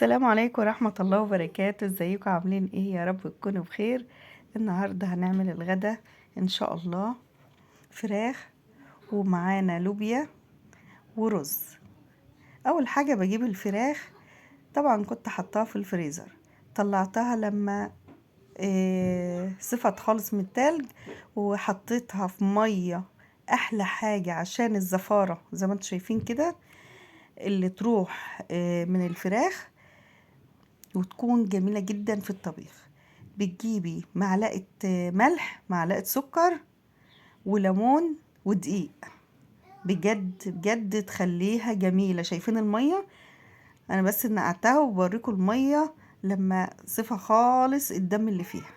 السلام عليكم ورحمة الله وبركاته. ازيكم عاملين ايه؟ يا رب تكونوا بخير. النهاردة هنعمل الغدا ان شاء الله، فراخ ومعانا لوبيا ورز. اول حاجة بجيب الفراخ، طبعا كنت حطاها في الفريزر، طلعتها لما صفت خالص من التلج، وحطيتها في مية. احلى حاجة عشان الزفارة زي ما انتم شايفين كده اللي تروح من الفراخ، وتكون جميلة جدا في الطبيخ. بتجيبي معلقة ملح، معلقة سكر، وليمون ودقيق. بجد بجد تخليها جميلة. شايفين المية؟ انا بس نقعتها وبوريكم المية لما صفى خالص الدم اللي فيها.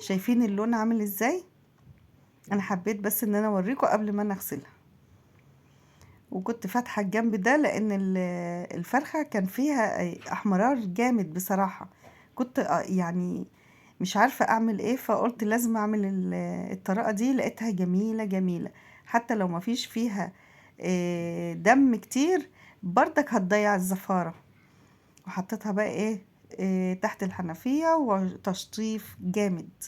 شايفين اللون عامل ازاي؟ انا حبيت بس ان انا اوريكم قبل ما انا اغسلها. وكنت فاتحة الجنب ده لان الفرخة كان فيها احمرار جامد بصراحة. كنت يعني مش عارفة اعمل ايه، فقلت لازم اعمل الطريقة دي. لقيتها جميلة جميلة، حتى لو ما فيش فيها دم كتير برضك هتضيع الزفارة. وحطيتها بقى تحت الحنفية وتشطيف جامد،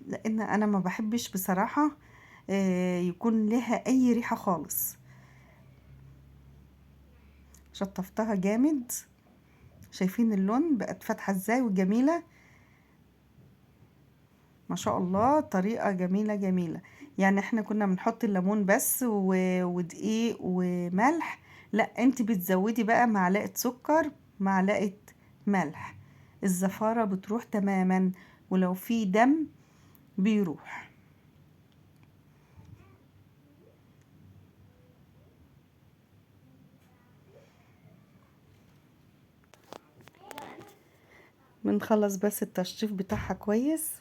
لان انا ما بحبش بصراحة يكون لها اي ريحة خالص. شطفتها جامد. شايفين اللون بقت فاتحة ازاي وجميلة؟ ما شاء الله، طريقة جميلة جميلة. يعني احنا كنا بنحط الليمون بس ودقيق وملح، لا انت بتزودي بقى معلقة سكر، معلقة ملح. الزفارة بتروح تماما، ولو في دم بيروح. بنخلص بس التشطيف بتاعها كويس.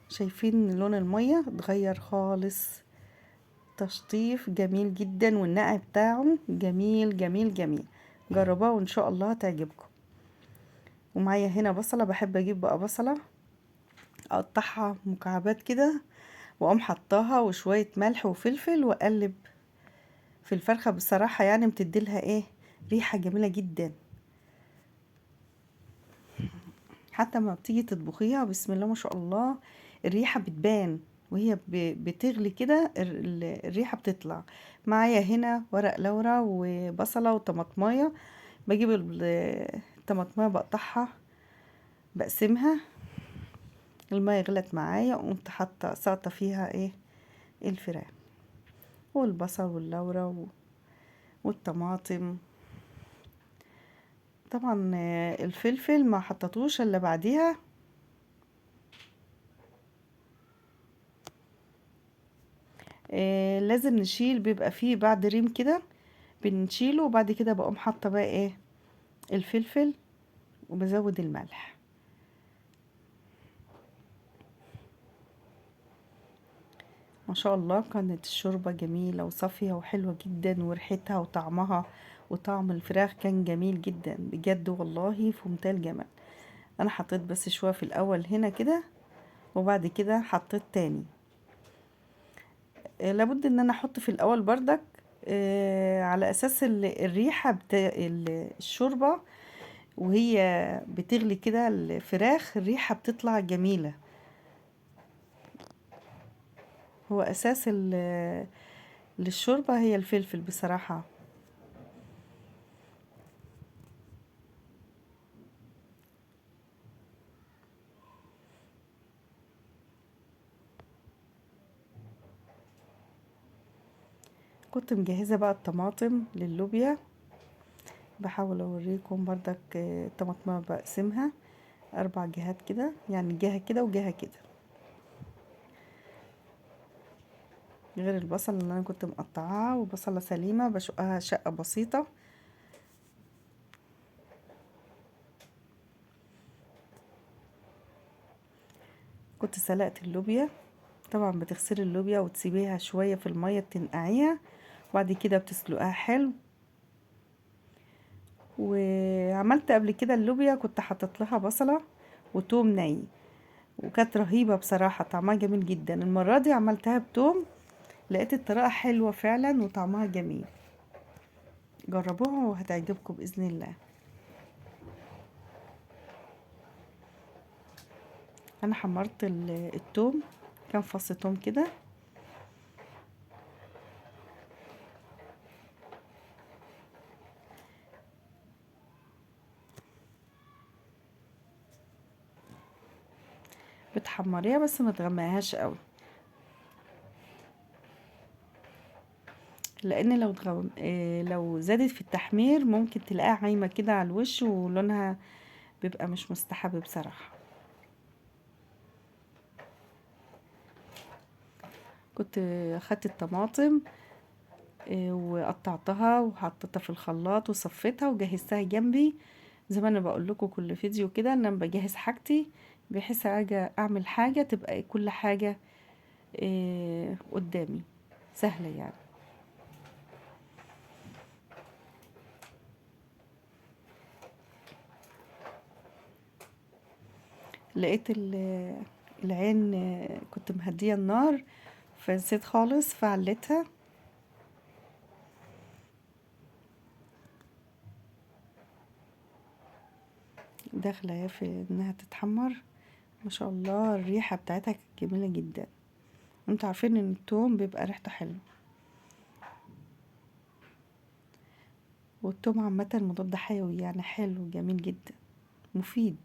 شايفين لون المية اتغير خالص؟ تشطيف جميل جدا، والنقع بتاعه جميل جميل جميل. جربوها وان شاء الله هتعجبكم. ومعايا هنا بصلة، بحب اجيب بقى بصلة اقطعها مكعبات كده، واقوم حطاها وشوية ملح وفلفل واقلب في الفرخة. بصراحة يعني بتديلها ريحة جميلة جدا. حتى ما بتيجي تطبخيها بسم الله ما شاء الله الريحة بتبان، وهي بتغلي كده الريحة بتطلع. معايا هنا ورق لورا وبصلة وطماطماية. بجيب الطماطماية بقطعها، بقسمها. المية غلت معايا، وقمت حاطة ساقطة فيها الفراخ والبصل واللورا والطماطم. طبعا الفلفل ما حطيتوش الا بعديها. لازم نشيل، بيبقى فيه بعد ريم كده بنشيله، وبعد كده بقوم حاطه بقى الفلفل، وبزود الملح. ما شاء الله كانت الشوربه جميله وصافيه وحلوه جدا، وريحتها وطعمها وطعم الفراخ كان جميل جدا بجد والله، في منتهى الجمال. انا حطيت بس شويه في الاول هنا كده، وبعد كده حطيت تاني. لابد ان انا احط في الاول بردك على اساس الريحه بتاع الشوربه، وهي بتغلي كده الفراخ الريحه بتطلع جميله. هو اساس للشوربه هي الفلفل بصراحه. كنت مجهزه بقى الطماطم للوبيا. بحاول اوريكم بردك الطماطم بقسمها 4 جهات كده، يعني جهه كده وجهه كده، غير البصل اللي انا كنت مقطعاها، وبصله سليمه بشقها شقه بسيطه. كنت سلقت اللوبيا. طبعا بتغسلي اللوبيا وتسيبيها شويه في الميه تنقعيها، وبعد كده بتسلقها حلو. وعملت قبل كده اللوبيا كنت حطيت لها بصله وتوم ني، وكانت رهيبه بصراحه، طعمها جميل جدا. المره دي عملتها بتوم لقيت الطريقة حلوة فعلا وطعمها جميل. جربوها وهتعجبكم بإذن الله. انا حمرت التوم، كام فص توم كده. بتحمريها بس ما تغمقهاش قوي، لان لو زادت في التحمير ممكن تلاقيها عايمه كده على الوش ولونها بيبقى مش مستحب بصراحه. كنت اخدت الطماطم وقطعتها وحطيتها في الخلاط وصفيتها وجهزتها جنبي. زي ما انا بقول لكم كل فيديو كده ان انا بجهز حاجتي، بحيث اجي اعمل حاجه تبقى كل حاجه قدامي سهله يعني. لقيت العين كنت مهديه النار فنسيت خالص فعلتها. داخله اهي في انها تتحمر. ما شاء الله الريحه بتاعتها كانت جميله جدا. انتوا عارفين ان التوم بيبقى ريحته حلوه، والتوم عامه مضاد حيوي يعني حلو جميل جدا مفيد.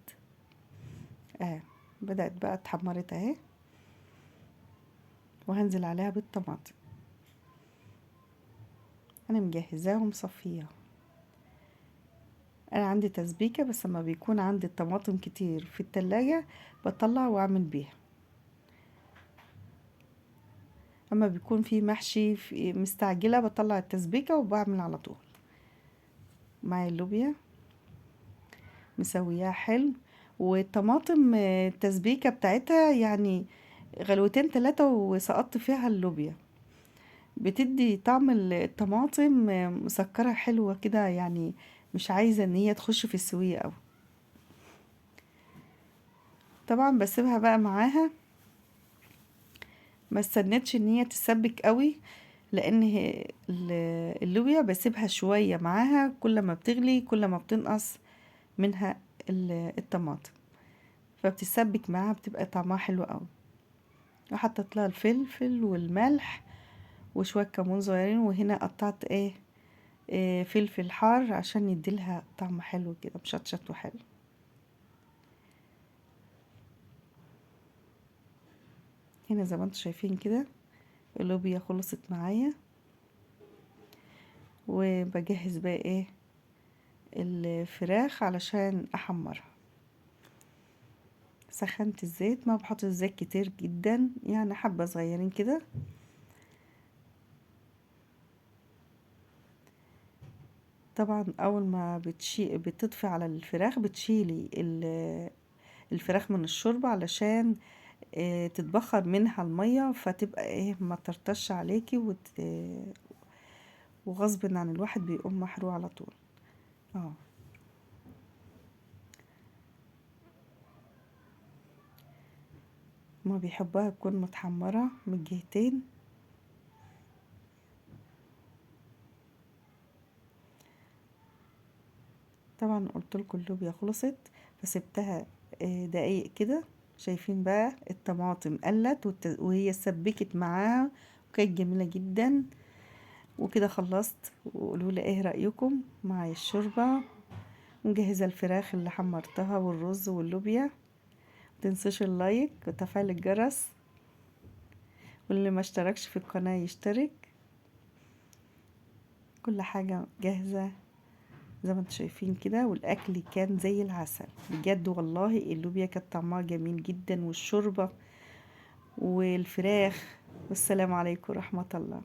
بدأت بقى اتحمرت اهي، وهنزل عليها بالطماطم. انا مجهزاها ومصفيها. انا عندي تسبيكة، بس لما بيكون عندي الطماطم كتير في التلاجة بطلع واعمل بيها. اما بيكون في محشي في مستعجلة بطلع التسبيكة وبعمل على طول. معايا اللوبيا مسوياها حلو، والطماطم التسبيكة بتاعتها يعني غلوتين 3 وسقطت فيها اللوبيا. بتدي طعم الطماطم مسكرة حلوة كده يعني، مش عايزة ان هي تخش في السوية اوي. طبعا بسيبها بقى معاها، ما استنتش ان هي تسبك قوي، لان اللوبيا بسيبها شوية معاها، كل ما بتغلي كل ما بتنقص منها الطماطم، فبتسبك معاها بتبقى طعمها حلو قوي. وحطيت لها الفلفل والملح وشوية كمون صغيرين، وهنا قطعت فلفل حار عشان يديلها طعم حلو كده مشطشط وحلو. هنا زي ما انتم شايفين كده اللوبيا خلصت معايا، وبجهز بقى الفراخ علشان احمرها. سخنت الزيت، ما بحط الزيت كتير جدا يعني حبة صغيرين كده. طبعا اول ما بتطفي على الفراخ بتشيلي الفراخ من الشوربة علشان تتبخر منها المية، فتبقى ما ترتش عليكي وغصب عن الواحد بيقوم محروق على طول. ما بيحبوها تكون متحمرة من الجهتين. طبعا قلت لكم اللوبيا خلصت فسبتها دقايق كده. شايفين بقى الطماطم قلت وهي سبكت معاها وكانت جميلة جدا. وكده خلصت، وقولوا لي ايه رأيكم مع الشوربة. مجهزة الفراخ اللي حمرتها والرز واللوبيا. متنسوش اللايك وتفعيل الجرس، واللي ما اشتركش في القناة يشترك. كل حاجة جاهزة زي ما انتم شايفين كده، والاكل كان زي العسل بجد والله. اللوبيا كانت طعمها جميل جدا والشوربة والفراخ. والسلام عليكم ورحمة الله.